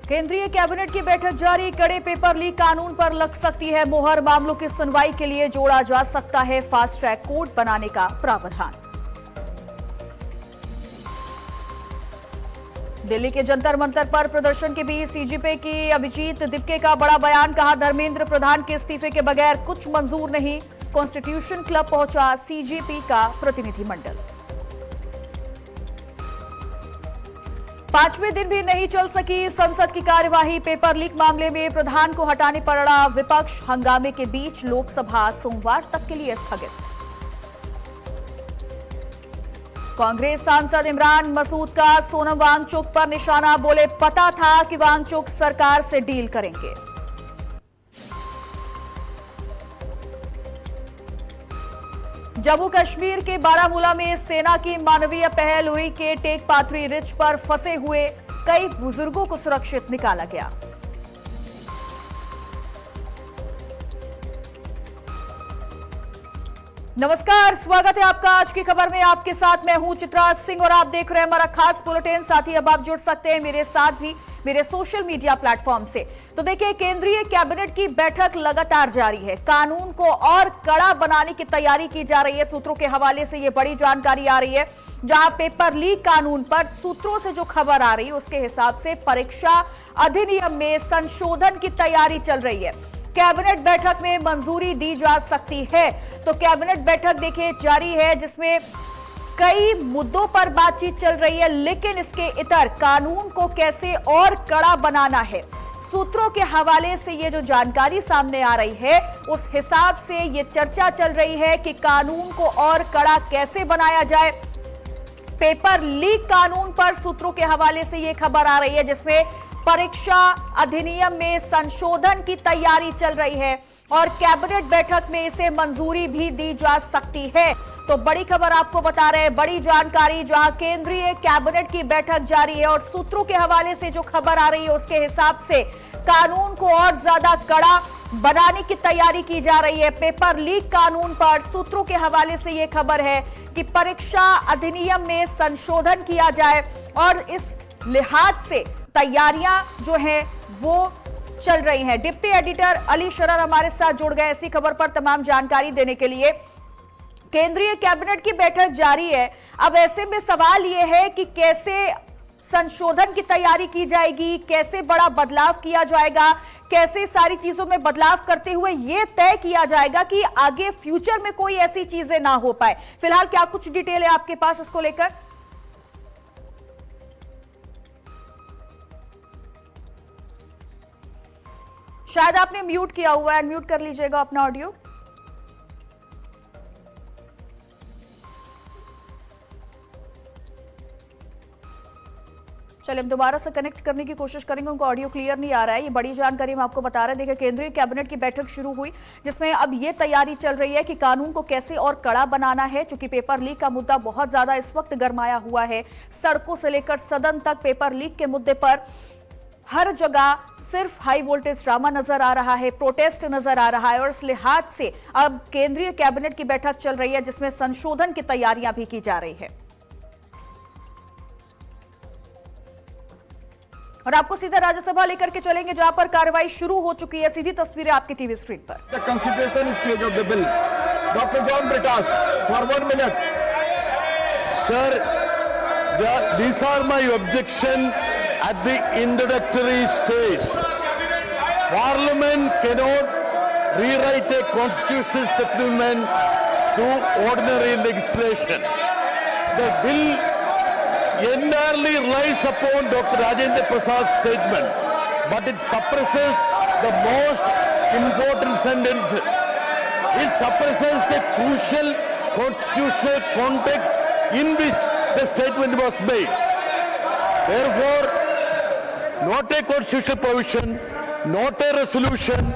केंद्रीय कैबिनेट की बैठक जारी, कड़े पेपर लीक कानून पर लग सकती है मोहर। मामलों की सुनवाई के लिए जोड़ा जा सकता है फास्ट ट्रैक कोर्ट बनाने का प्रावधान। दिल्ली के जंतर मंतर पर प्रदर्शन के बीच सीजेपी की अभिजीत दिपके का बड़ा बयान, कहा धर्मेंद्र प्रधान के इस्तीफे के बगैर कुछ मंजूर नहीं। कॉन्स्टिट्यूशन क्लब पहुंचा सीजेपी का प्रतिनिधिमंडल। 5वें दिन भी नहीं चल सकी संसद की कार्यवाही, पेपर लीक मामले में प्रधान को हटाने पड़ा विपक्ष। हंगामे के बीच लोकसभा सोमवार तक के लिए स्थगित। कांग्रेस सांसद इमरान मसूद का सोनम वांगचुक पर निशाना, बोले पता था कि वांगचुक सरकार से डील करेंगे। जम्मू कश्मीर के बारामूला में सेना की मानवीय पहल, उरी के टेक पाथरी रिच पर फंसे हुए कई बुजुर्गों को सुरक्षित निकाला गया। नमस्कार, स्वागत है आपका आज की खबर में। आपके साथ मैं हूं चित्रा सिंह और आप देख रहे हैं हमारा खास बुलेटिन। साथ ही अब आप जुड़ सकते हैं मेरे साथ भी मेरे सोशल मीडिया प्लेटफॉर्म से। तो देखिए, केंद्रीय कैबिनेट की बैठक लगातार जारी है। कानून को और कड़ा बनाने की तैयारी की जा रही है। सूत्रों के हवाले से ये बड़ी जानकारी आ रही है, जहां पेपर लीक कानून पर सूत्रों से जो खबर आ रही है उसके हिसाब से परीक्षा अधिनियम में संशोधन की तैयारी चल रही है। कैबिनेट बैठक में मंजूरी दी जा सकती है। तो कैबिनेट बैठक देखिए जारी है, जिसमें कई मुद्दों पर बातचीत चल रही है, लेकिन इसके इतर कानून को कैसे और कड़ा बनाना है। सूत्रों के हवाले से ये जो जानकारी सामने आ रही है उस हिसाब से ये चर्चा चल रही है कि कानून को और कड़ा कैसे बनाया जाए। पेपर लीक कानून पर सूत्रों के हवाले से ये खबर आ रही है, जिसमें परीक्षा अधिनियम में संशोधन की तैयारी चल रही है और कैबिनेट बैठक में इसे मंजूरी भी दी जा सकती है। तो बड़ी खबर आपको बता रहे हैं, बड़ी जानकारी, जहां केंद्रीय कैबिनेट की बैठक जारी है और सूत्रों के हवाले से जो खबर आ रही है उसके हिसाब से कानून को और ज्यादा कड़ा बनाने की तैयारी की जा रही है। पेपर लीक कानून पर सूत्रों के हवाले से यह खबर है कि परीक्षा अधिनियम में संशोधन किया जाए और इस लिहाज से तैयारियां जो है वो चल रही हैं। डिप्टी एडिटर अली शरर हमारे साथ जुड़ गए ऐसी खबर पर तमाम जानकारी देने के लिए। केंद्रीय कैबिनेट की बैठक जारी है, अब ऐसे में सवाल यह है कि कैसे संशोधन की तैयारी की जाएगी, कैसे बड़ा बदलाव किया जाएगा, कैसे सारी चीजों में बदलाव करते हुए यह तय किया जाएगा कि आगे फ्यूचर में कोई ऐसी चीजें ना हो पाए। फिलहाल क्या कुछ डिटेल है आपके पास इसको लेकर? शायद आपने म्यूट किया हुआ है, अनम्यूट कर लीजिएगा अपना ऑडियो। चलिए हम दोबारा से कनेक्ट करने की कोशिश करेंगे, उनको ऑडियो क्लियर नहीं आ रहा है। ये बड़ी जानकारी हम आपको बता रहे हैं। देखिए, केंद्रीय कैबिनेट की बैठक शुरू हुई, जिसमें अब ये तैयारी चल रही है कि कानून को कैसे और कड़ा बनाना है, क्योंकि पेपर लीक का मुद्दा बहुत ज्यादा इस वक्त गरमाया हुआ है। सड़कों से लेकर सदन तक पेपर लीक के मुद्दे पर हर जगह सिर्फ हाई वोल्टेज ड्रामा नजर आ रहा है, प्रोटेस्ट नजर आ रहा है और इस लिहाज से अब केंद्रीय कैबिनेट की बैठक चल रही है, जिसमें संशोधन की तैयारियां भी की जा रही है। और आपको सीधा राज्यसभा लेकर के चलेंगे, जहां पर कार्रवाई शुरू हो चुकी है। सीधी तस्वीरें आपकी टीवी स्क्रीन पर। The consideration stage of the bill. Dr. John Britas, for 1 minute. Sir, these are my objection at the introductory stage. Parliament cannot rewrite a constitutional supplement through ordinary legislation. The bill entirely relies upon Dr. Rajendra Prasad's statement, but it suppresses the most important sentences. It suppresses the crucial constitutional context in which the statement was made. Therefore, not a constitutional provision, not a resolution,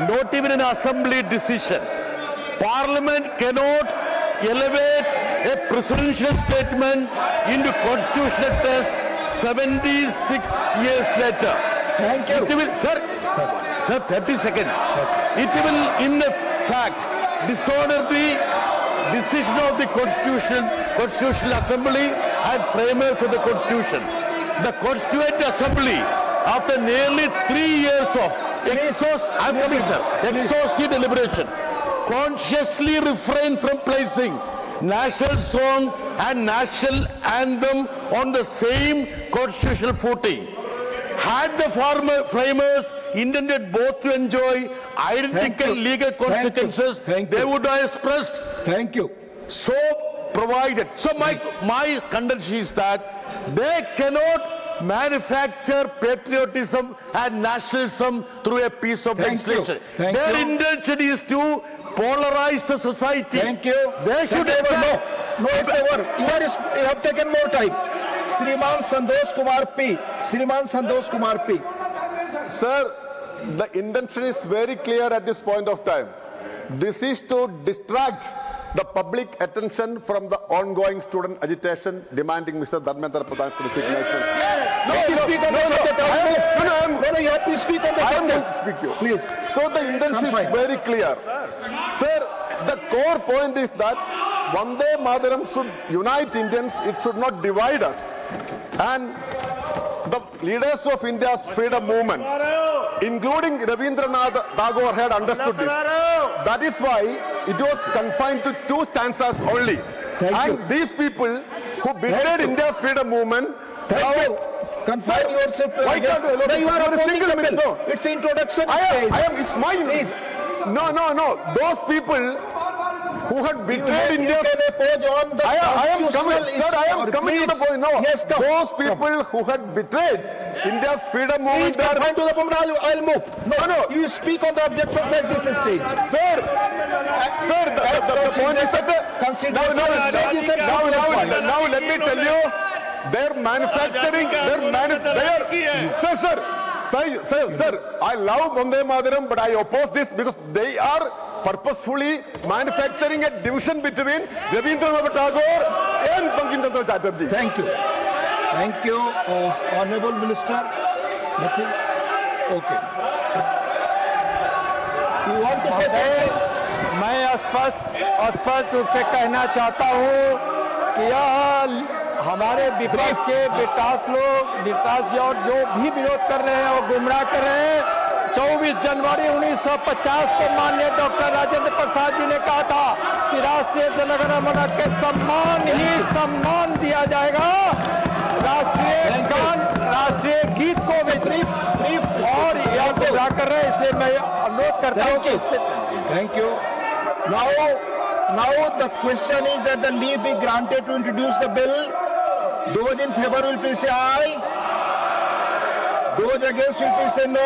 not even an assembly decision. Parliament cannot elevate a presidential statement into constitutional test 76 years later. Thank you. It will, sir, 30 seconds. It will, in fact, dishonor the decision of the Constitutional Assembly and framers of the Constitution. The Constituent Assembly after nearly 3 years of exhaustive deliberation, consciously refrained from placing national song and national anthem on the same constitutional footing. Had the framers intended both to enjoy identical legal consequences, they would have expressed. Thank you. So provided. So my contention is that they cannot manufacture patriotism and nationalism through a piece of legislation. Their intention is to polarize the society. Thank you. They should No, it's over. You have taken more time. Shriman Santosh Kumar P. Shriman Santosh Kumar P. Sir, the intention is very clear at this point of time. This is to distract the public attention from the ongoing student agitation demanding Mr. Dharmendra Pradhan's resignation. No, you have to speak on the subject. Please. So the intention is very clear. Sir, the core point is that Vande Mataram should unite Indians, it should not divide us. And the leaders of India's freedom movement, including Rabindranath Tagore, had understood this. That is why it was confined to 2 stanzas only. These people who betrayed India's freedom movement. Thank you. Confine yourself to Why can't you are opposing the bill. No. It's introduction. It's mine. No. Those people who had betrayed India. I am coming to the point. No. Yes, come. Those people who had betrayed India's freedom movement. Please confine to the point. I'll move. No. You speak on the objections at this stage. Sir, the point is that now let me tell you, they're manufacturing. Sir, I love Vande Mataram, but I oppose this because they are purposefully manufacturing a division between Rabindranath Tagore and Bankim Chandra Chatterjee. Thank you. Thank you, Honorable Minister. Nothing? Okay. You want to say something? मैं स्पष्ट रूप से कहना चाहता हूँ कि यह हमारे विपक्ष के विकास जी और जो भी विरोध कर रहे हैं वो गुमराह कर रहे हैं। 24 जनवरी 1950 को माननीय डॉक्टर राजेंद्र प्रसाद जी ने कहा था कि राष्ट्रीय जनगणमन के सम्मान दिया जाएगा। राष्ट्रीय गान, राष्ट्रीय गीत को भी और यह गुमराह कर रहे हैं। इसे मैं अनुरोध करता हूँ कि Thank you. Now the question is that the leave be granted to introduce the bill. Those in favor will please say aye. Those against will please say no.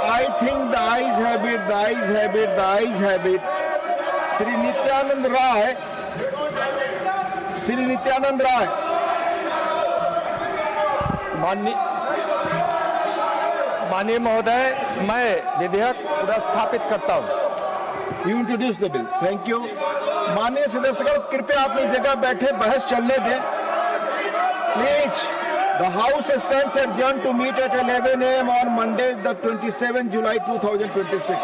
I think the ayes have it. Sri Nityanand Rai. माननीय महोदय, मैं विधेयक पुनर्स्थापित करता हूँ। You introduce the bill. Thank you. माननीय सदस्यगण, कृपया अपनी जगह बैठे, बहस चलने दें। Please, the House stands adjourned to meet at 11 a.m. on Monday, the 27th July 2026.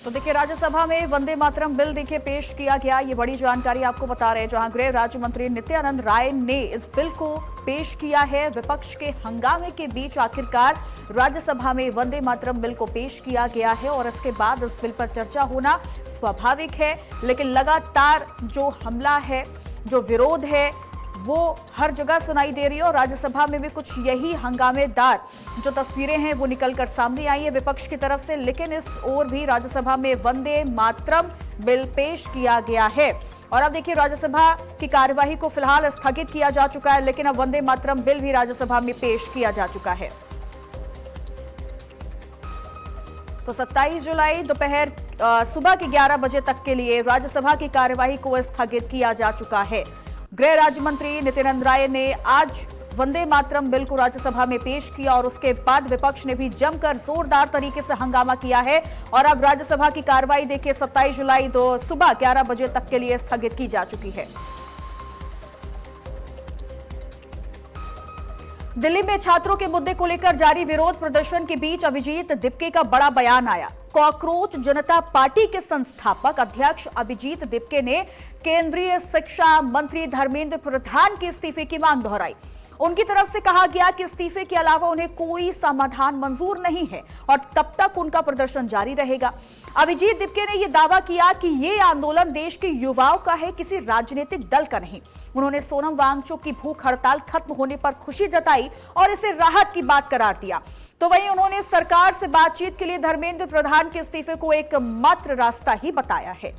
तो देखिए, राज्यसभा में वंदे मातरम बिल देखिए पेश किया गया। ये बड़ी जानकारी आपको बता रहे हैं, जहां गृह राज्य मंत्री नित्यानंद राय ने इस बिल को पेश किया है। विपक्ष के हंगामे के बीच आखिरकार राज्यसभा में वंदे मातरम बिल को पेश किया गया है और इसके बाद इस बिल पर चर्चा होना स्वाभाविक है। लेकिन लगातार जो हमला है, जो विरोध है, वो हर जगह सुनाई दे रही है और राज्यसभा में भी कुछ यही हंगामेदार जो तस्वीरें हैं वो निकलकर सामने आई है विपक्ष की तरफ से। लेकिन इस ओर भी राज्यसभा में वंदे मातरम बिल पेश किया गया है और अब देखिए, राज्यसभा की कार्यवाही को फिलहाल स्थगित किया जा चुका है, लेकिन अब वंदे मातरम बिल भी राज्यसभा में पेश किया जा चुका है। तो 27 जुलाई दोपहर सुबह के 11 बजे तक के लिए राज्यसभा की कार्यवाही को स्थगित किया जा चुका है। गृह राज्य मंत्री नित्यानंद राय ने आज वंदे मातरम बिल को राज्यसभा में पेश किया और उसके बाद विपक्ष ने भी जमकर जोरदार तरीके से हंगामा किया है और अब राज्यसभा की कार्रवाई देखिए 27 जुलाई सुबह 11 बजे तक के लिए स्थगित की जा चुकी है। दिल्ली में छात्रों के मुद्दे को लेकर जारी विरोध प्रदर्शन के बीच अभिजीत दिप्के का बड़ा बयान आया। कॉकरोच जनता पार्टी के संस्थापक अध्यक्ष अभिजीत दिप्के ने केंद्रीय शिक्षा मंत्री धर्मेंद्र प्रधान के इस्तीफे की मांग दोहराई। उनकी तरफ से कहा गया कि इस्तीफे के अलावा उन्हें कोई समाधान मंजूर नहीं है और तब तक उनका प्रदर्शन जारी रहेगा। अभिजीत दिप्के ने यह दावा किया कि ये आंदोलन देश के युवाओं का है, किसी राजनीतिक दल का नहीं। उन्होंने सोनम वांगचुक की भूख हड़ताल खत्म होने पर खुशी जताई और इसे राहत की बात करार दिया। तो वहीं उन्होंने सरकार से बातचीत के लिए धर्मेंद्र प्रधान के इस्तीफे को एकमात्र रास्ता ही बताया है।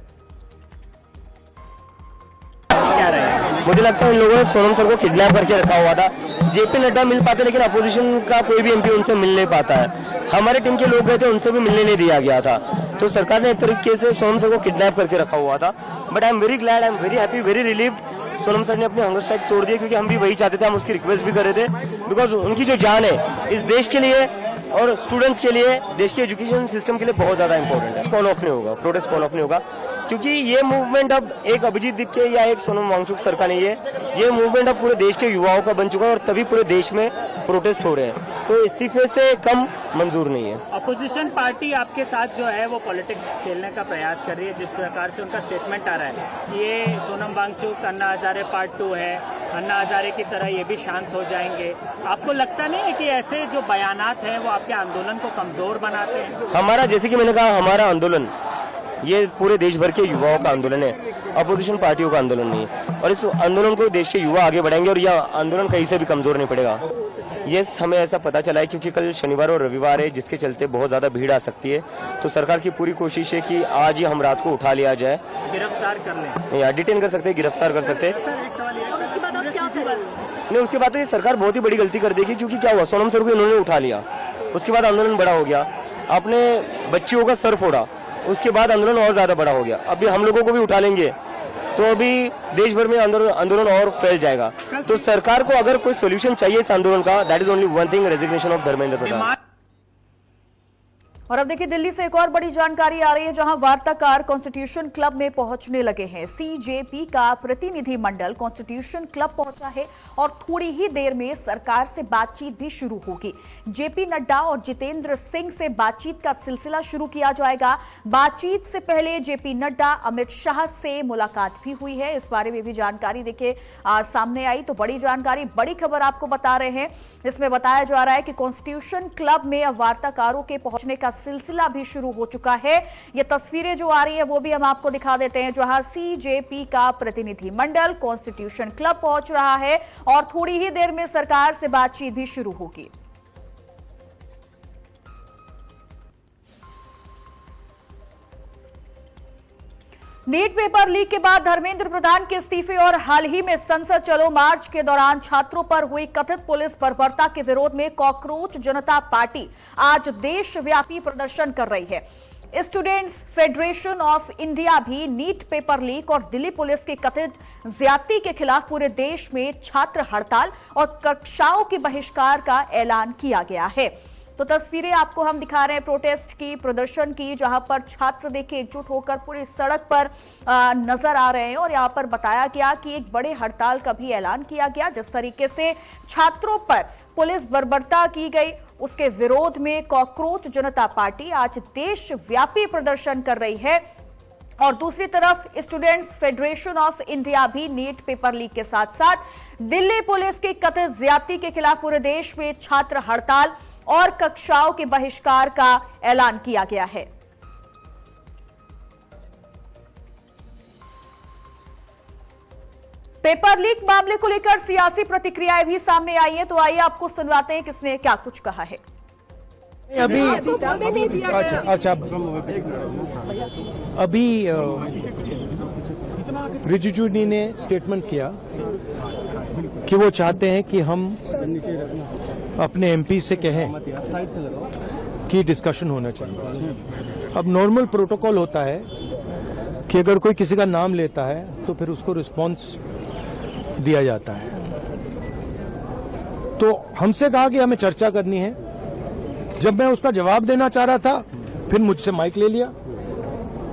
मुझे लगता है इन लोगों ने सोनम सर को किडनैप करके रखा हुआ था। जेपी नड्डा मिल पाते लेकिन अपोजिशन का कोई भी एमपी उनसे मिल नहीं पाता है। हमारे टीम के लोग गए थे, उनसे भी मिलने नहीं दिया गया था। तो सरकार ने एक तरीके से सोनम सर को किडनैप करके रखा हुआ था। But I am very glad, I am very happy, very relieved. Sonam sir ने अपनी हंगर स्ट्राइक तोड़ दिया क्योंकि हम भी वही चाहते थे, हम उसकी रिक्वेस्ट भी कर रहे थे। बिकॉज उनकी जो जान है इस देश के लिए और स्टूडेंट्स के लिए, देश के एजुकेशन सिस्टम के लिए बहुत ज्यादा इंपॉर्टेंट है। कॉल ऑफ नहीं होगा, प्रोटेस्ट कॉल ऑफ नहीं होगा, क्योंकि ये मूवमेंट अब एक अभिजीत दिप्के या एक सोनम वांगचुक सर का नहीं है। ये मूवमेंट अब पूरे देश के युवाओं का बन चुका है और तभी पूरे देश में प्रोटेस्ट हो रहे हैं। तो इस्तीफे से कम मंजूर नहीं है। अपोजिशन पार्टी आपके साथ जो है वो पॉलिटिक्स खेलने का प्रयास कर रही है। जिस प्रकार से उनका स्टेटमेंट आ रहा है कि ये सोनम वांगचुक अन्ना हजारे पार्ट 2 है, अन्ना हजारे की तरह ये भी शांत हो जाएंगे। आपको लगता नहीं है कि ऐसे जो बयानात हैं वो आपके आंदोलन को कमजोर बनाते हैं? हमारा, जैसे कि मैंने कहा, हमारा आंदोलन ये पूरे देश भर के युवाओं का आंदोलन है, अपोजिशन पार्टियों का आंदोलन नहीं है। और इस आंदोलन को देश के युवा आगे बढ़ाएंगे और यह आंदोलन कहीं से भी कमजोर नहीं पड़ेगा। यस, हमें ऐसा पता चला है क्योंकि कल शनिवार और रविवार है, जिसके चलते बहुत ज्यादा भीड़ आ सकती है। तो सरकार की पूरी कोशिश है कि आज ही हम रात को उठा लिया जाए, गिरफ्तार कर लें। नहीं, डिटेन कर सकते हैं, गिरफ्तार कर सकते हैं। नहीं, उसके बाद तो ये सरकार बहुत ही बड़ी गलती कर देगी, क्योंकि क्या हुआ, सोनम सर को इन्होंने उठा लिया, उसके बाद आंदोलन बड़ा हो गया, आपने बच्चियों का सर फोड़ा, उसके बाद आंदोलन और ज्यादा बड़ा हो गया। अभी हम लोगों को भी उठा लेंगे तो अभी देश भर में आंदोलन और फैल जाएगा। तो सरकार को अगर कोई सोल्यूशन चाहिए इस आंदोलन का, that is only one thing, resignation of Dharmendra Pradhan. और अब देखिए, दिल्ली से एक और बड़ी जानकारी आ रही है, जहां वार्ताकार कॉन्स्टिट्यूशन क्लब में पहुंचने लगे हैं। सीजेपी का प्रतिनिधि मंडल कॉन्स्टिट्यूशन क्लब पहुंचा है और थोड़ी ही देर में सरकार से बातचीत भी शुरू होगी। जेपी नड्डा और जितेंद्र सिंह से बातचीत का सिलसिला शुरू किया जाएगा। बातचीत से पहले जेपी नड्डा, अमित शाह से मुलाकात भी हुई है। इस बारे में भी जानकारी देखिए सामने आई, तो बड़ी जानकारी, बड़ी खबर आपको बता रहे हैं। इसमें बताया जा रहा है कि कॉन्स्टिट्यूशन क्लब में अब वार्ताकारों के पहुंचने का सिलसिला भी शुरू हो चुका है। ये तस्वीरें जो आ रही है वो भी हम आपको दिखा देते हैं, जहां सीजेपी का प्रतिनिधि मंडल कॉन्स्टिट्यूशन क्लब पहुंच रहा है और थोड़ी ही देर में सरकार से बातचीत भी शुरू होगी। नीट पेपर लीक के बाद धर्मेंद्र प्रधान के इस्तीफे और हाल ही में संसद चलो मार्च के दौरान छात्रों पर हुई कथित पुलिस बर्बरता के विरोध में कॉकरोच जनता पार्टी आज देशव्यापी प्रदर्शन कर रही है। स्टूडेंट्स फेडरेशन ऑफ इंडिया भी नीट पेपर लीक और दिल्ली पुलिस की कथित ज्यादती के खिलाफ पूरे देश में छात्र हड़ताल और कक्षाओं के बहिष्कार का ऐलान किया गया है। तो तस्वीरें आपको हम दिखा रहे हैं प्रोटेस्ट की, प्रदर्शन की, जहां पर छात्र देखिए एकजुट होकर पूरी सड़क पर नजर आ रहे हैं। और यहां पर बताया गया कि एक बड़े हड़ताल का भी ऐलान किया गया। जिस तरीके से छात्रों पर पुलिस बर्बरता की गई, उसके विरोध में कॉकरोच जनता पार्टी आज देशव्यापी प्रदर्शन कर रही है। और दूसरी तरफ स्टूडेंट्स फेडरेशन ऑफ इंडिया भी नीट पेपर लीक के साथ साथ दिल्ली पुलिस की कथित ज्यादती के खिलाफ पूरे देश में छात्र हड़ताल और कक्षाओं के बहिष्कार का ऐलान किया गया है। पेपर लीक मामले को लेकर सियासी प्रतिक्रियाएं भी सामने आई हैं, तो आइए आपको सुनवाते हैं किसने क्या कुछ कहा है। अभी रिजिजू जी ने स्टेटमेंट किया कि वो चाहते हैं कि हम अपने एमपी से कहें कि डिस्कशन होना चाहिए। अब नॉर्मल प्रोटोकॉल होता है कि अगर कोई किसी का नाम लेता है तो फिर उसको रिस्पांस दिया जाता है। तो हमसे कहा कि हमें चर्चा करनी है। जब मैं उसका जवाब देना चाह रहा था, फिर मुझसे माइक ले लिया,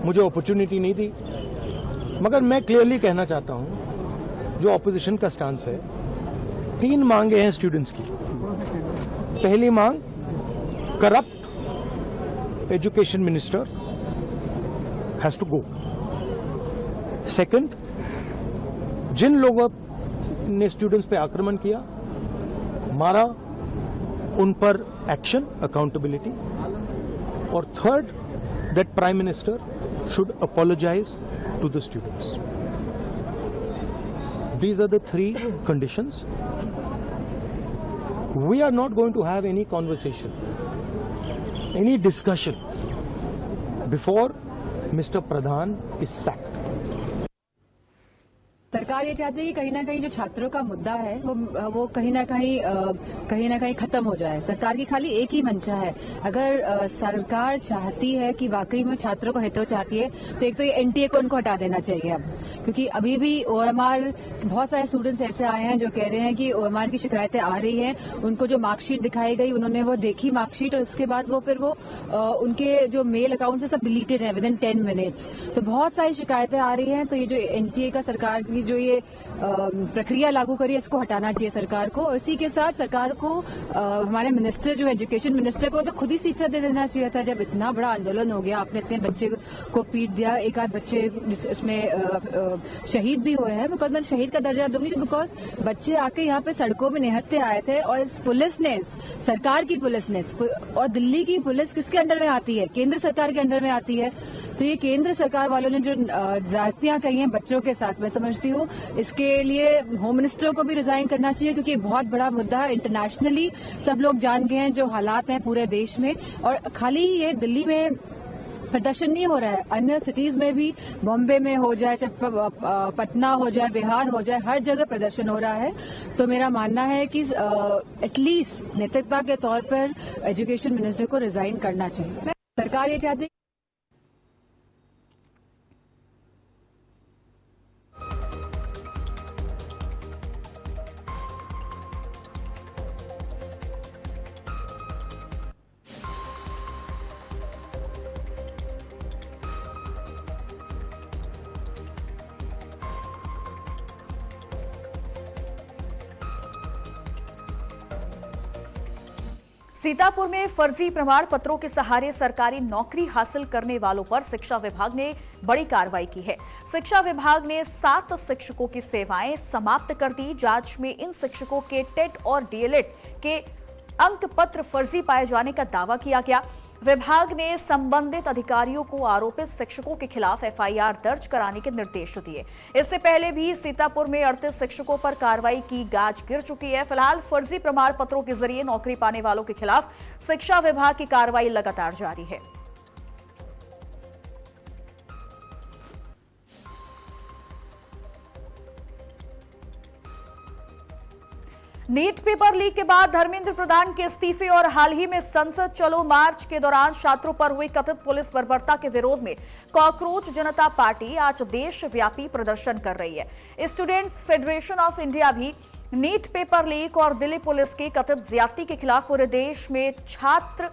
मुझे अपॉर्चुनिटी नहीं दी। मगर मैं क्लियरली कहना चाहता हूं, जो ऑपोजिशन का स्टांस है 3 मांगे हैं स्टूडेंट्स की। पहली मांग, corrupt education minister has to go. Second, जिन लोगों ने स्टूडेंट्स पे आक्रमण किया, मारा, उन पर एक्शन, अकाउंटेबिलिटी। और third, that prime minister should apologise to the students. These are the 3 conditions. We are not going to have any conversation, any discussion before Mr. Pradhan is sacked. सरकार ये चाहती है कि कहीं ना कहीं जो छात्रों का मुद्दा है वो कहीं ना कहीं खत्म हो जाए। सरकार की खाली एक ही मंशा है। अगर सरकार चाहती है कि वाकई में छात्रों को हितों चाहती है तो एक तो ये एनटीए को उनको हटा देना चाहिए अब, क्योंकि अभी भी ओएमआर, बहुत सारे स्टूडेंट्स ऐसे आए हैं जो कह रहे हैं कि ओएमआर की शिकायतें आ रही हैं। उनको जो मार्कशीट दिखाई गई, उन्होंने वो देखी मार्कशीट, और उसके बाद वो उनके जो मेल अकाउंट है सब डिलीटेड है विद इन 10 मिनट्स। तो बहुत सारी शिकायतें आ रही हैं। तो ये जो एनटीए का सरकार की जो ये प्रक्रिया लागू करी है, इसको हटाना चाहिए सरकार को। इसी के साथ सरकार को हमारे मिनिस्टर, जो एजुकेशन मिनिस्टर को, तो खुद ही इस्तीफा दे देना चाहिए था। जब इतना बड़ा आंदोलन हो गया, आपने इतने बच्चे को पीट दिया, एक आध बच्चे इसमें शहीद भी हुए हैं। बिकॉज मैं शहीद का दर्जा दूंगी बिकॉज बच्चे आके यहाँ पे सड़कों में निहत्थे आए थे, और इस पुलिस ने, सरकार की पुलिस ने, और दिल्ली की पुलिस किसके अंडर में आती है? केंद्र सरकार के अंडर में आती है। तो ये केंद्र सरकार वालों ने जो जातियां कही हैं बच्चों के साथ, मैं समझती हूँ इसके लिए होम मिनिस्टर को भी रिजाइन करना चाहिए, क्योंकि ये बहुत बड़ा मुद्दा है। इंटरनेशनली सब लोग जान गए हैं जो हालात हैं पूरे देश में, और खाली ये दिल्ली में प्रदर्शन नहीं हो रहा है, अन्य सिटीज में भी, बॉम्बे में हो जाए, चाहे पटना हो जाए, बिहार हो जाए, हर जगह प्रदर्शन हो रहा है। तो मेरा मानना है कि एटलीस्ट नेतृत्व के तौर पर एजुकेशन मिनिस्टर को रिजाइन करना चाहिए। सरकार ये चाहती है। सीतापुर में फर्जी प्रमाण पत्रों के सहारे सरकारी नौकरी हासिल करने वालों पर शिक्षा विभाग ने बड़ी कार्रवाई की है। शिक्षा विभाग ने 7 शिक्षकों की सेवाएं समाप्त कर दी। जांच में इन शिक्षकों के टेट और डीएलएड के अंक पत्र फर्जी पाए जाने का दावा किया गया। विभाग ने संबंधित अधिकारियों को आरोपित शिक्षकों के खिलाफ एफआईआर दर्ज कराने के निर्देश दिए। इससे पहले भी सीतापुर में 38 शिक्षकों पर कार्रवाई की गाज गिर चुकी है। फिलहाल फर्जी प्रमाण पत्रों के जरिए नौकरी पाने वालों के खिलाफ शिक्षा विभाग की कार्रवाई लगातार जारी है। नीट पेपर लीक के बाद धर्मेंद्र प्रधान के इस्तीफे और हाल ही में संसद चलो मार्च के दौरान छात्रों पर हुई कथित पुलिस बर्बरता के विरोध में कॉकरोच जनता पार्टी आज देशव्यापी प्रदर्शन कर रही है। स्टूडेंट्स फेडरेशन ऑफ इंडिया भी नीट पेपर लीक और दिल्ली पुलिस की कथित ज्यादती के खिलाफ पूरे देश में छात्र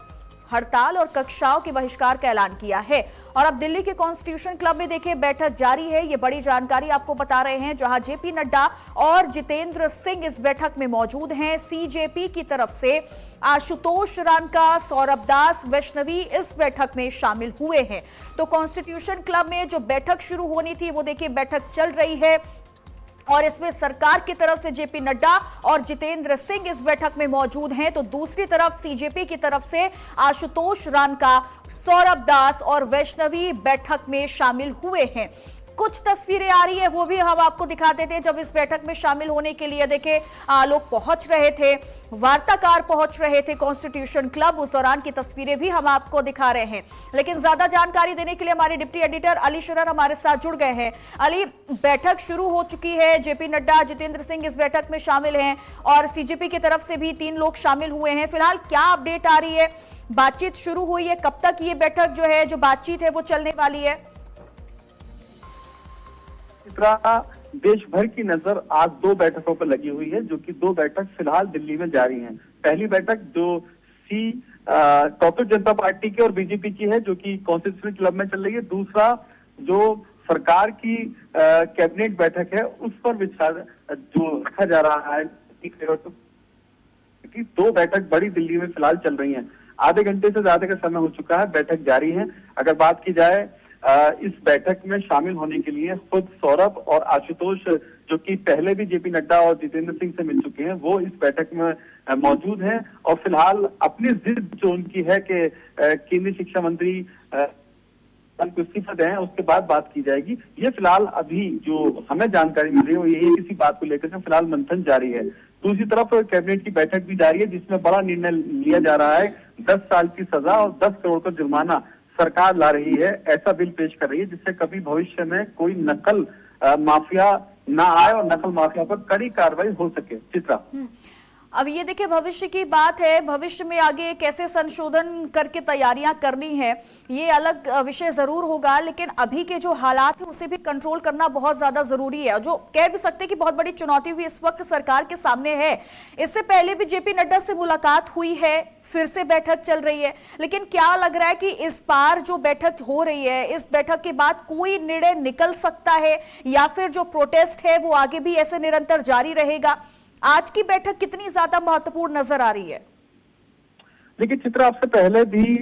हड़ताल और कक्षाओं के बहिष्कार का ऐलान किया है। और अब दिल्ली के कॉन्स्टिट्यूशन क्लब में देखिए बैठक जारी है। ये बड़ी जानकारी आपको बता रहे हैं, जहां जेपी नड्डा और जितेंद्र सिंह इस बैठक में मौजूद हैं। सीजेपी की तरफ से आशुतोष रानका, सौरभ दास, वैष्णवी इस बैठक में शामिल हुए हैं। तो कॉन्स्टिट्यूशन क्लब में जो बैठक शुरू होनी थी वो देखिए बैठक चल रही है, और इसमें सरकार की तरफ से जेपी नड्डा और जितेंद्र सिंह इस बैठक में मौजूद हैं। तो दूसरी तरफ सीजेपी की तरफ से आशुतोष रानका, सौरभ दास और वैष्णवी बैठक में शामिल हुए हैं। कुछ तस्वीरें आ रही है वो भी हम आपको दिखा देते हैं। जब इस बैठक में शामिल होने के लिए देखे लोग पहुंच रहे थे, वार्ताकार पहुंच रहे थे कॉन्स्टिट्यूशन क्लब, उस दौरान की तस्वीरें भी हम आपको दिखा रहे हैं। लेकिन ज्यादा जानकारी देने के लिए हमारे डिप्टी एडिटर अली शरर हमारे साथ जुड़ गए हैं। अली, बैठक शुरू हो चुकी है, जेपी नड्डा, जितेंद्र सिंह इस बैठक में शामिल हैं और सीजेपी की तरफ से भी 3 लोग शामिल हुए हैं। फिलहाल क्या अपडेट आ रही है? बातचीत शुरू हुई है, कब तक ये बैठक जो है, जो बातचीत है वो चलने वाली है? देश भर की नजर आज 2 बैठकों पर लगी हुई है, जो कि 2 बैठक फिलहाल दिल्ली में जारी हैं। पहली बैठक जो कॉकरोच जनता पार्टी की और बीजेपी की है, जो कि कॉन्स्टिट्यूशन क्लब में चल रही है। दूसरा जो सरकार की कैबिनेट बैठक है, उस पर विचार जो रखा जा रहा है कि 2 बैठक बड़ी दिल्ली में फिलहाल चल रही हैं। आधे घंटे से ज्यादा का समय हो चुका है, बैठक जारी है। अगर बात की जाए इस बैठक में शामिल होने के लिए खुद सौरभ और आशुतोष, जो कि पहले भी जेपी नड्डा और जितेंद्र सिंह से मिल चुके हैं, वो इस बैठक में मौजूद हैं और फिलहाल अपनी जिद जो उनकी है कि केंद्रीय शिक्षा मंत्री को इस्तीफा दें, उसके बाद बात की जाएगी। ये फिलहाल अभी जो हमें जानकारी मिल रही है वो यही है, किसी बात को लेकर फिलहाल मंथन जारी है। दूसरी तरफ कैबिनेट की बैठक भी जारी है जिसमें बड़ा निर्णय लिया जा रहा है। 10 साल की सजा और 10 करोड़ का जुर्माना सरकार ला रही है, ऐसा बिल पेश कर रही है जिससे कभी भविष्य में कोई नकल माफिया ना आए और नकल माफिया पर कड़ी कार्रवाई हो सके। चित्रा, अब ये देखिए भविष्य की बात है, भविष्य में आगे कैसे संशोधन करके तैयारियां करनी है ये अलग विषय जरूर होगा, लेकिन अभी के जो हालात है उसे भी कंट्रोल करना बहुत ज्यादा जरूरी है। जो कह भी सकते हैं कि बहुत बड़ी चुनौती भी इस वक्त सरकार के सामने है। इससे पहले भी जेपी नड्डा से मुलाकात हुई है, फिर से बैठक चल रही है, लेकिन क्या लग रहा है कि इस बार जो बैठक हो रही है, इस बैठक के बाद कोई निर्णय निकल सकता है या फिर जो प्रोटेस्ट है वो आगे भी ऐसे निरंतर जारी रहेगा? आज की बैठक कितनी ज्यादा महत्वपूर्ण नजर आ रही है? देखिए चित्रा, आपसे पहले भी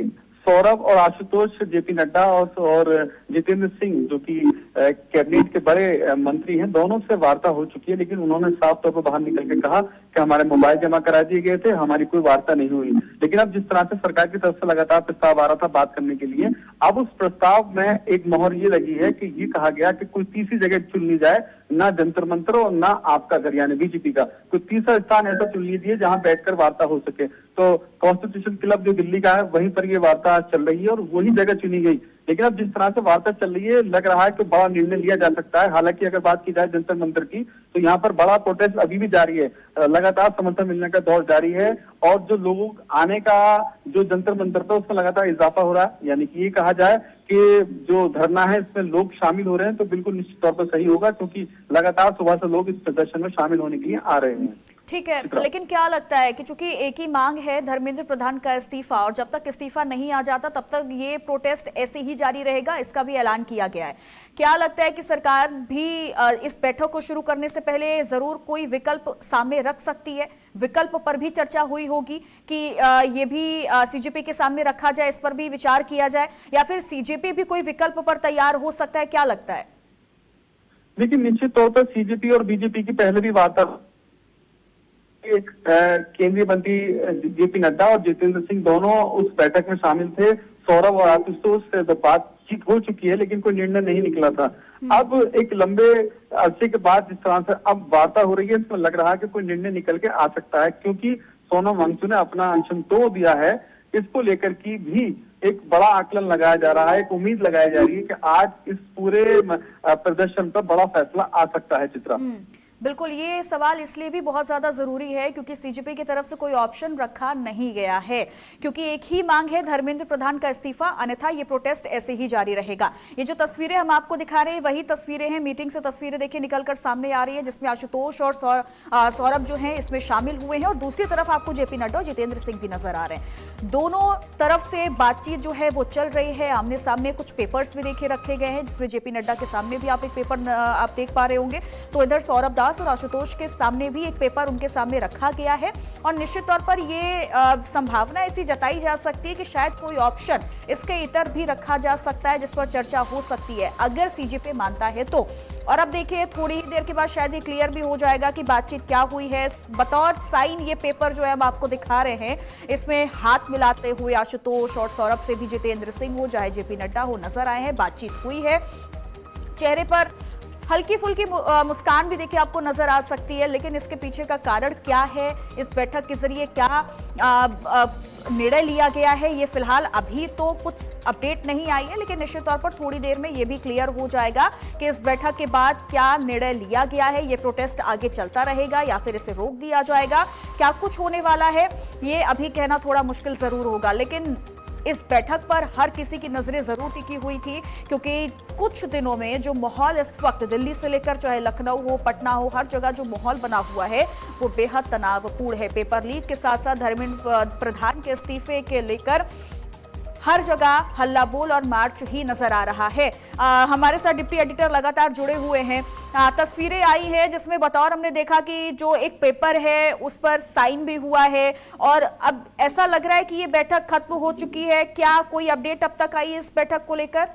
सौरभ और आशुतोष, जेपी नड्डा और जितेंद्र सिंह जो कि कैबिनेट के बड़े मंत्री हैं, दोनों से वार्ता हो चुकी है, लेकिन उन्होंने साफ तौर पर बाहर निकल के कहा कि हमारे मोबाइल जमा करा दिए गए थे, हमारी कोई वार्ता नहीं हुई। लेकिन अब जिस तरह से सरकार की तरफ से लगातार प्रस्ताव आ रहा था बात करने के लिए, अब उस प्रस्ताव में एक मोहर ये लगी है कि ये कहा गया कि कोई तीसरी जगह चुन ली जाए, ना जंतर मंतर और ना आपका घर यानी बीजेपी का कोई तीसरा स्थान ऐसा चुन लीजिए जहां बैठकर वार्ता हो सके। तो कॉन्स्टिट्यूशन क्लब जो दिल्ली का है वहीं पर ये वार्ता चल रही है और वही जगह चुनी गई। लेकिन अब जिस तरह से वार्ता चल रही है, लग रहा है कि बड़ा निर्णय लिया जा सकता है। हालांकि अगर बात की जाए जंतर मंतर की, तो यहाँ पर बड़ा प्रोटेस्ट अभी भी जारी है, लगातार समर्थन मिलने का दौर जारी है और जो लोगों आने का जो जंतर मंतर था उसमें लगातार इजाफा हो रहा है। यानी कि ये कहा जाए कि जो धरना है इसमें लोग शामिल हो रहे हैं तो बिल्कुल निश्चित तौर पर सही होगा, क्योंकि लगातार सुबह से लोग इस प्रदर्शन में शामिल होने के लिए आ रहे हैं। ठीक है, लेकिन क्या लगता है कि चूंकि एक ही मांग है धर्मेंद्र प्रधान का इस्तीफा, और जब तक इस्तीफा नहीं आ जाता तब तक ये प्रोटेस्ट ऐसे ही जारी रहेगा, इसका भी ऐलान किया गया है। क्या लगता है कि सरकार भी इस बैठक को शुरू करने से पहले जरूर कोई विकल्प सामने रख सकती है? विकल्प पर भी चर्चा हुई होगी कि ये भी सीजेपी के सामने रखा जाए, इस पर भी विचार किया जाए, या फिर सीजेपी भी कोई विकल्प पर तैयार हो सकता है? क्या लगता है? लेकिन निश्चित तौर पर सीजेपी और बीजेपी की पहले भी वार्ता, केंद्रीय मंत्री जेपी नड्डा और जितेंद्र सिंह दोनों उस बैठक में शामिल थे। सौरभ और आशुतोष से बातचीत हो चुकी है लेकिन कोई निर्णय नहीं निकला था। अब एक लंबे अरसे के बाद जिस तरह से अब वार्ता हो रही है, इसमें लग रहा है कि कोई निर्णय निकल के आ सकता है, क्योंकि सोनम वांगचुक ने अपना अनशन तोड़ दिया है। इसको लेकर की भी एक बड़ा आकलन लगाया जा रहा है, एक उम्मीद लगाई जा रही है कि आज इस पूरे प्रदर्शन पर बड़ा फैसला आ सकता है। चित्रा, बिल्कुल, ये सवाल इसलिए भी बहुत ज्यादा जरूरी है क्योंकि सीजेपी की तरफ से कोई ऑप्शन रखा नहीं गया है, क्योंकि एक ही मांग है धर्मेंद्र प्रधान का इस्तीफा, अन्यथा ये प्रोटेस्ट ऐसे ही जारी रहेगा। ये जो तस्वीरें हम आपको दिखा रहे हैं वही तस्वीरें हैं, मीटिंग से तस्वीरें देखिए निकलकर सामने आ रही है, जिसमें आशुतोष और सौरभ जो हैं इसमें शामिल हुए हैं और दूसरी तरफ आपको जेपी नड्डा और जितेंद्र सिंह भी नजर आ रहे हैं। दोनों तरफ से बातचीत जो है वो चल रही है, आमने सामने कुछ पेपर्स भी देखे रखे गए हैं, जिसमें जेपी नड्डा के सामने भी आप एक पेपर आप देख पा रहे होंगे, तो इधर सौरभ दास और आशुतोष के सामने भी एक पेपर उनके सामने रखा गया है। और निश्चित तौर पर ये संभावना ऐसी जताई जा सकती है कि शायद कोई ऑप्शन इसके इतर भी रखा जा सकता है जिस पर चर्चा हो सकती है अगर सीजेपी मानता है तो। और अब देखिए थोड़ी ही देर के बाद शायद ये क्लियर भी हो जाएगा कि बातचीत क्या हुई है। बतौर साइन ये पेपर जो है हम आपको दिखा रहे हैं, इसमें हाथ मिलाते हुए आशुतोष और सौरभ से भी जितेंद्र सिंह हो चाहे जेपी नड्डा हो नजर आए हैं, बातचीत हुई है। चेहरे पर हल्की फुल्की मुस्कान भी देखिए आपको नजर आ सकती है, लेकिन इसके पीछे का कारण क्या है, इस बैठक के जरिए क्या निर्णय लिया गया है, ये फिलहाल अभी तो कुछ अपडेट नहीं आई है, लेकिन निश्चित तौर पर थोड़ी देर में ये भी क्लियर हो जाएगा कि इस बैठक के बाद क्या निर्णय लिया गया है। ये प्रोटेस्ट आगे चलता रहेगा या फिर इसे रोक दिया जाएगा, क्या कुछ होने वाला है ये अभी कहना थोड़ा मुश्किल जरूर होगा। लेकिन इस बैठक पर हर किसी की नजरें जरूर टिकी हुई थी, क्योंकि कुछ दिनों में जो माहौल इस वक्त दिल्ली से लेकर चाहे लखनऊ हो, पटना हो, हर जगह जो माहौल बना हुआ है वो बेहद तनावपूर्ण है। पेपर लीक के साथ साथ धर्मेंद्र प्रधान के इस्तीफे के लेकर हर जगह हल्ला बोल और मार्च ही नजर आ रहा है। हमारे साथ डिप्टी एडिटर लगातार जुड़े हुए हैं। तस्वीरें आई हैं जिसमें बतौर हमने देखा कि जो एक पेपर है उस पर साइन भी हुआ है और अब ऐसा लग रहा है कि ये बैठक खत्म हो चुकी है। क्या कोई अपडेट अब तक आई है इस बैठक को लेकर?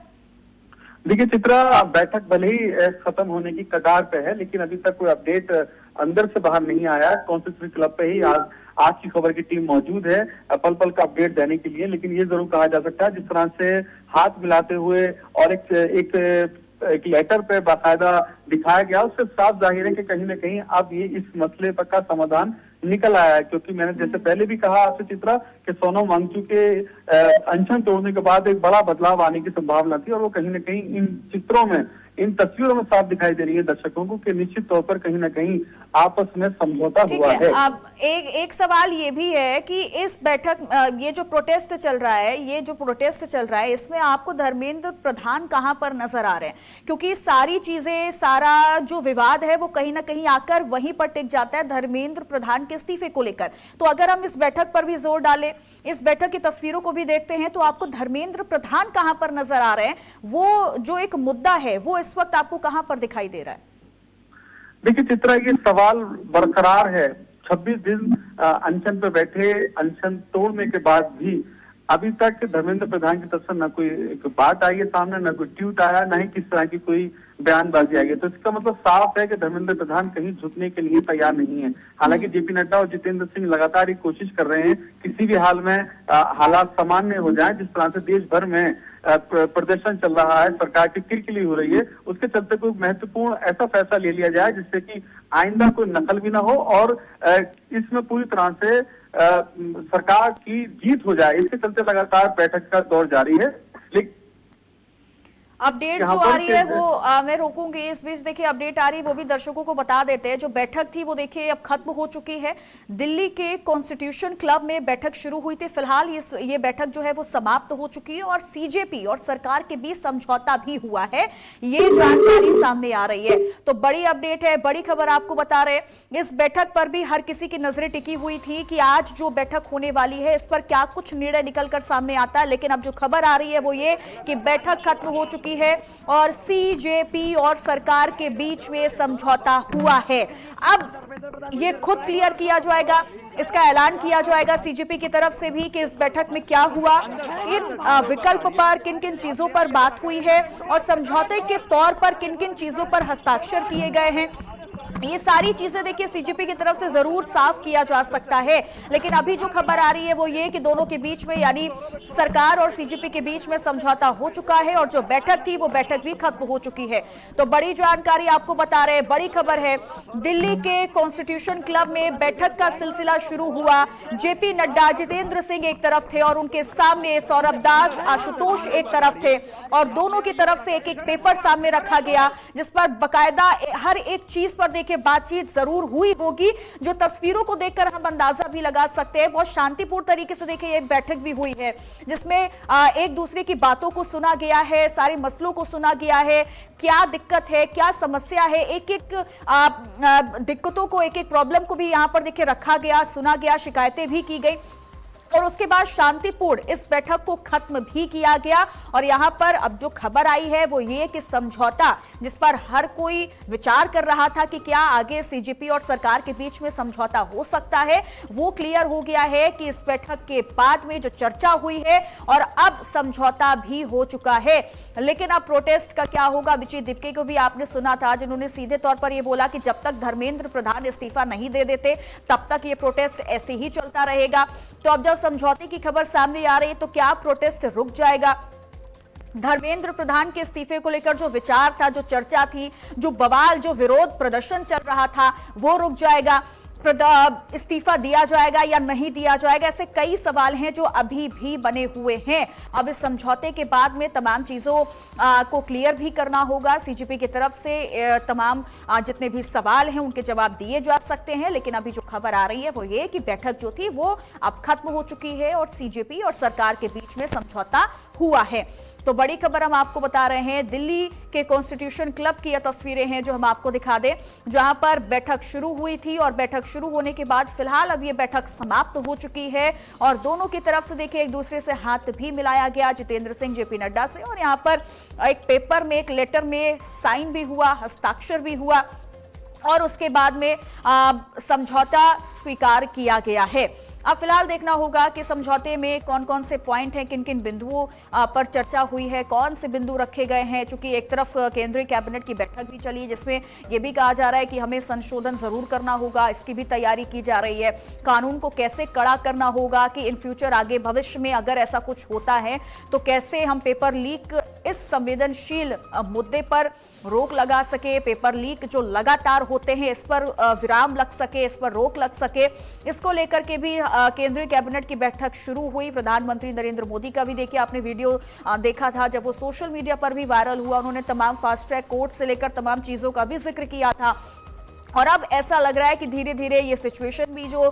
देखिए चित्रा, बैठक भले ही खत्म होने की कगार पे है, लेकिन अभी तक कोई अपडेट अंदर से बाहर नहीं आया। कॉन्स्टिट्यूशन क्लब पे ही आज की खबर की टीम मौजूद है पल पल का अपडेट देने के लिए। लेकिन ये जरूर कहा जा सकता है जिस तरह से हाथ मिलाते हुए और एक लेटर पे बाकायदा दिखाया गया, उससे साफ जाहिर है कि कहीं ना कहीं अब ये इस मसले पर का समाधान निकल आया है। क्योंकि मैंने जैसे पहले भी कहा आपसे चित्रा कि सोनम वांगचुक के अनशन तोड़ने के बाद एक बड़ा बदलाव आने की संभावना थी और वो कहीं ना कहीं इन चित्रों में, इन तस्वीरों में साफ दिखाई दे रही है दर्शकों को कि निश्चित तौर पर कहीं ना कहीं आपस में समझौता हुआ है। अब एक सवाल ये भी है कि इस बैठक, ये जो प्रोटेस्ट चल रहा है इसमें आपको धर्मेंद्र प्रधान कहां पर नजर आ रहे हैं? क्योंकि सारी चीजें, सारा जो विवाद है वो कहीं ना कहीं आकर वहीं पर टिक जाता है धर्मेंद्र प्रधान के इस्तीफे को लेकर। तो अगर हम इस बैठक पर भी जोर डालें, इस बैठक की तस्वीरों को भी देखते हैं, तो आपको धर्मेंद्र प्रधान कहां पर नजर आ रहे हैं? वो जो एक मुद्दा है वो इस वक्त आपको कहां पर दिखाई दे रहा है? देखिए चित्रा, ये सवाल बरकरार है। 26 दिन अनशन पे बैठे, अनशन तोड़ने के बाद भी अभी तक धर्मेंद्र प्रधान की तरफ से न कोई एक बात आई है सामने, न कोई ट्वीट आया, न ही किस तरह की कोई बयानबाजी आई है। तो इसका मतलब साफ है कि धर्मेंद्र प्रधान कहीं झुकने के लिए तैयार नहीं है। हालांकि जेपी नड्डा और जितेंद्र सिंह लगातार ये कोशिश कर रहे हैं किसी भी हाल में हालात सामान्य हो जाए। जिस तरह से देश भर में प्रदर्शन चल रहा है, सरकार की किरकिरी हो रही है, उसके चलते कोई महत्वपूर्ण ऐसा फैसला ले लिया जाए जिससे कि आइंदा कोई नकल भी ना हो और इसमें पूरी तरह से सरकार की जीत हो जाए। इसके चलते लगातार बैठक का दौर जारी है। लेकिन अपडेट जो आ रही है वो मैं रोकूंगी इस बीच। देखिए अपडेट आ रही है वो भी दर्शकों को बता देते हैं। जो बैठक थी वो देखिए अब खत्म हो चुकी है। दिल्ली के कॉन्स्टिट्यूशन क्लब में बैठक शुरू हुई थी। फिलहाल ये बैठक जो है वो समाप्त हो चुकी है और सीजेपी और सरकार के बीच समझौता भी हुआ है, ये जानकारी सामने आ रही है। तो बड़ी अपडेट है, बड़ी खबर आपको बता रहे हैं। इस बैठक पर भी हर किसी की नजरें टिकी हुई थी कि आज जो बैठक होने वाली है इस पर क्या कुछ निर्णय निकलकर सामने आता है। लेकिन अब जो खबर आ रही है वो ये कि बैठक खत्म हो चुकी है और सीजेपी और सरकार के बीच में समझौता हुआ है। अब ये खुद क्लियर किया जाएगा, इसका ऐलान किया जाएगा सीजेपी की तरफ से भी कि इस बैठक में क्या हुआ, किन विकल्प पर, किन किन चीजों पर बात हुई है और समझौते के तौर पर किन किन चीजों पर हस्ताक्षर किए गए हैं। ये सारी चीजें देखिए सीजेपी की तरफ से जरूर साफ किया जा सकता है। लेकिन अभी जो खबर आ रही है वो ये कि दोनों के बीच में, यानी सरकार और सीजेपी के बीच में समझौता हो चुका है और जो बैठक थी वो बैठक भी खत्म हो चुकी है। तो बड़ी जानकारी आपको बता रहे हैं, बड़ी खबर है। दिल्ली के कॉन्स्टिट्यूशन क्लब में बैठक का सिलसिला शुरू हुआ। जेपी नड्डा, जितेंद्र सिंह एक तरफ थे और उनके सामने सौरभ दास, आशुतोष एक तरफ थे और दोनों की तरफ से एक एक पेपर सामने रखा गया जिस पर बाकायदा हर एक चीज पर देखिए बातचीत जरूर हुई होगी। जो तस्वीरों को देखकर हम अंदाजा भी लगा सकते हैं, बहुत शांतिपूर्ण तरीके से देखिए ये बैठक भी हुई है जिसमें एक दूसरे की बातों को सुना गया है, सारे मसलों को सुना गया है, क्या दिक्कत है, क्या समस्या है, एक एक दिक्कतों को, एक एक प्रॉब्लम को भी यहां पर देखिए रखा गया, सुना गया, शिकायतें भी की गई और उसके बाद शांतिपूर्ण इस बैठक को खत्म भी किया गया। और यहां पर अब जो खबर आई है वो ये कि समझौता, जिस पर हर कोई विचार कर रहा था कि क्या आगे सीजेपी और सरकार के बीच में समझौता हो सकता है, वो क्लियर हो गया है कि इस बैठक के बाद में जो चर्चा हुई है और अब समझौता भी हो चुका है। लेकिन अब प्रोटेस्ट का क्या होगा? अभिजीत दिपके को भी आपने सुना था जिन्होंने सीधे तौर पर यह बोला कि जब तक धर्मेंद्र प्रधान इस्तीफा नहीं दे देते तब तक ये प्रोटेस्ट ऐसे ही चलता रहेगा। तो अब जब समझौते की खबर सामने आ रही है तो क्या प्रोटेस्ट रुक जाएगा? धर्मेंद्र प्रधान के इस्तीफे को लेकर जो विचार था, जो चर्चा थी, जो बवाल, जो विरोध प्रदर्शन चल रहा था, वो रुक जाएगा? इस्तीफा दिया जाएगा या नहीं दिया जाएगा? ऐसे कई सवाल हैं जो अभी भी बने हुए हैं। अब इस समझौते के बाद में तमाम चीजों को क्लियर भी करना होगा। सीजेपी की तरफ से तमाम जितने भी सवाल हैं उनके जवाब दिए जा सकते हैं। लेकिन अभी जो खबर आ रही है वो ये कि बैठक जो थी वो अब खत्म हो चुकी है और सीजेपी और सरकार के बीच में समझौता हुआ है। तो बड़ी खबर हम आपको बता रहे हैं, दिल्ली के कॉन्स्टिट्यूशन क्लब की ये तस्वीरें हैं जो हम आपको दिखा दें, जहां पर बैठक शुरू हुई थी और बैठक शुरू होने के बाद फिलहाल अब ये बैठक समाप्त हो चुकी है और दोनों की तरफ से देखिए एक दूसरे से हाथ भी मिलाया गया, जितेंद्र सिंह जेपी नड्डा से, और यहाँ पर एक पेपर में, एक लेटर में साइन भी हुआ, हस्ताक्षर भी हुआ और उसके बाद में समझौता स्वीकार किया गया है। अब फिलहाल देखना होगा कि समझौते में कौन कौन से पॉइंट हैं, किन किन बिंदुओं पर चर्चा हुई है, कौन से बिंदु रखे गए हैं। चूंकि एक तरफ केंद्रीय कैबिनेट की बैठक भी चली जिसमें यह भी कहा जा रहा है कि हमें संशोधन जरूर करना होगा, इसकी भी तैयारी की जा रही है। कानून को कैसे कड़ा करना होगा कि इन फ्यूचर आगे भविष्य में अगर ऐसा कुछ होता है तो कैसे हम पेपर लीक, इस संवेदनशील मुद्दे पर रोक लगा सके, पेपर लीक जो लगातार होते हैं इस पर विराम लग सके, इस पर रोक लग सके। इसको लेकर के भी केंद्रीय कैबिनेट की बैठक शुरू हुई। प्रधानमंत्री नरेंद्र मोदी का भी देखिए आपने वीडियो देखा था जब वो सोशल मीडिया पर भी वायरल हुआ, उन्होंने तमाम फास्ट ट्रैक कोर्ट से लेकर तमाम चीजों का भी जिक्र किया था। और अब ऐसा लग रहा है कि धीरे धीरे ये सिचुएशन भी जो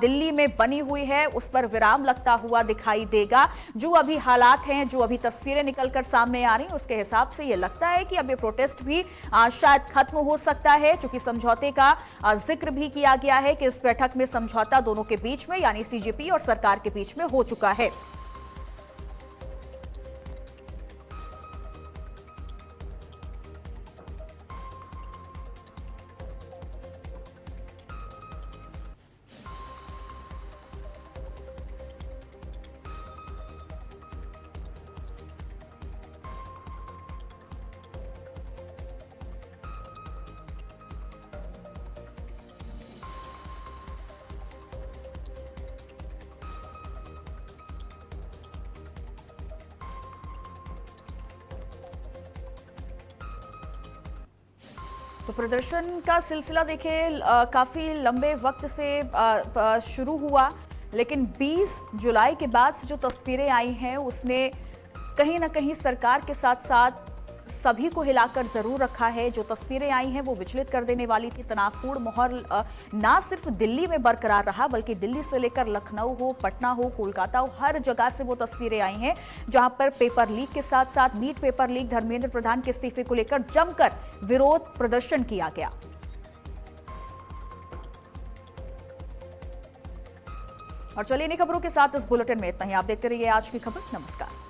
दिल्ली में बनी हुई है उस पर विराम लगता हुआ दिखाई देगा। जो अभी हालात हैं, जो अभी तस्वीरें निकलकर सामने आ रही हैं, उसके हिसाब से ये लगता है कि अब ये प्रोटेस्ट भी शायद खत्म हो सकता है, क्योंकि समझौते का जिक्र भी किया गया है कि इस बैठक में समझौता दोनों के बीच में यानी सीजेपी और सरकार के बीच में हो चुका है। तो प्रदर्शन का सिलसिला देखिए काफी लंबे वक्त से शुरू हुआ, लेकिन 20 जुलाई के बाद से जो तस्वीरें आई हैं उसने कहीं ना कहीं सरकार के साथ साथ सभी को हिलाकर जरूर रखा है। जो तस्वीरें आई हैं वो विचलित कर देने वाली थी। तनावपूर्ण माहौल ना सिर्फ दिल्ली में बरकरार रहा, बल्कि दिल्ली से लेकर लखनऊ हो, पटना हो, कोलकाता हो, हर जगह से वो तस्वीरें आई हैं जहां पर पेपर लीक के साथ साथ NEET paper leak, Dharmendra Pradhan के इस्तीफे को लेकर जमकर विरोध प्रदर्शन किया गया। और चलिए इन खबरों के साथ इस बुलेटिन में इतना ही। आप देखते रहिए आज की खबर। नमस्कार।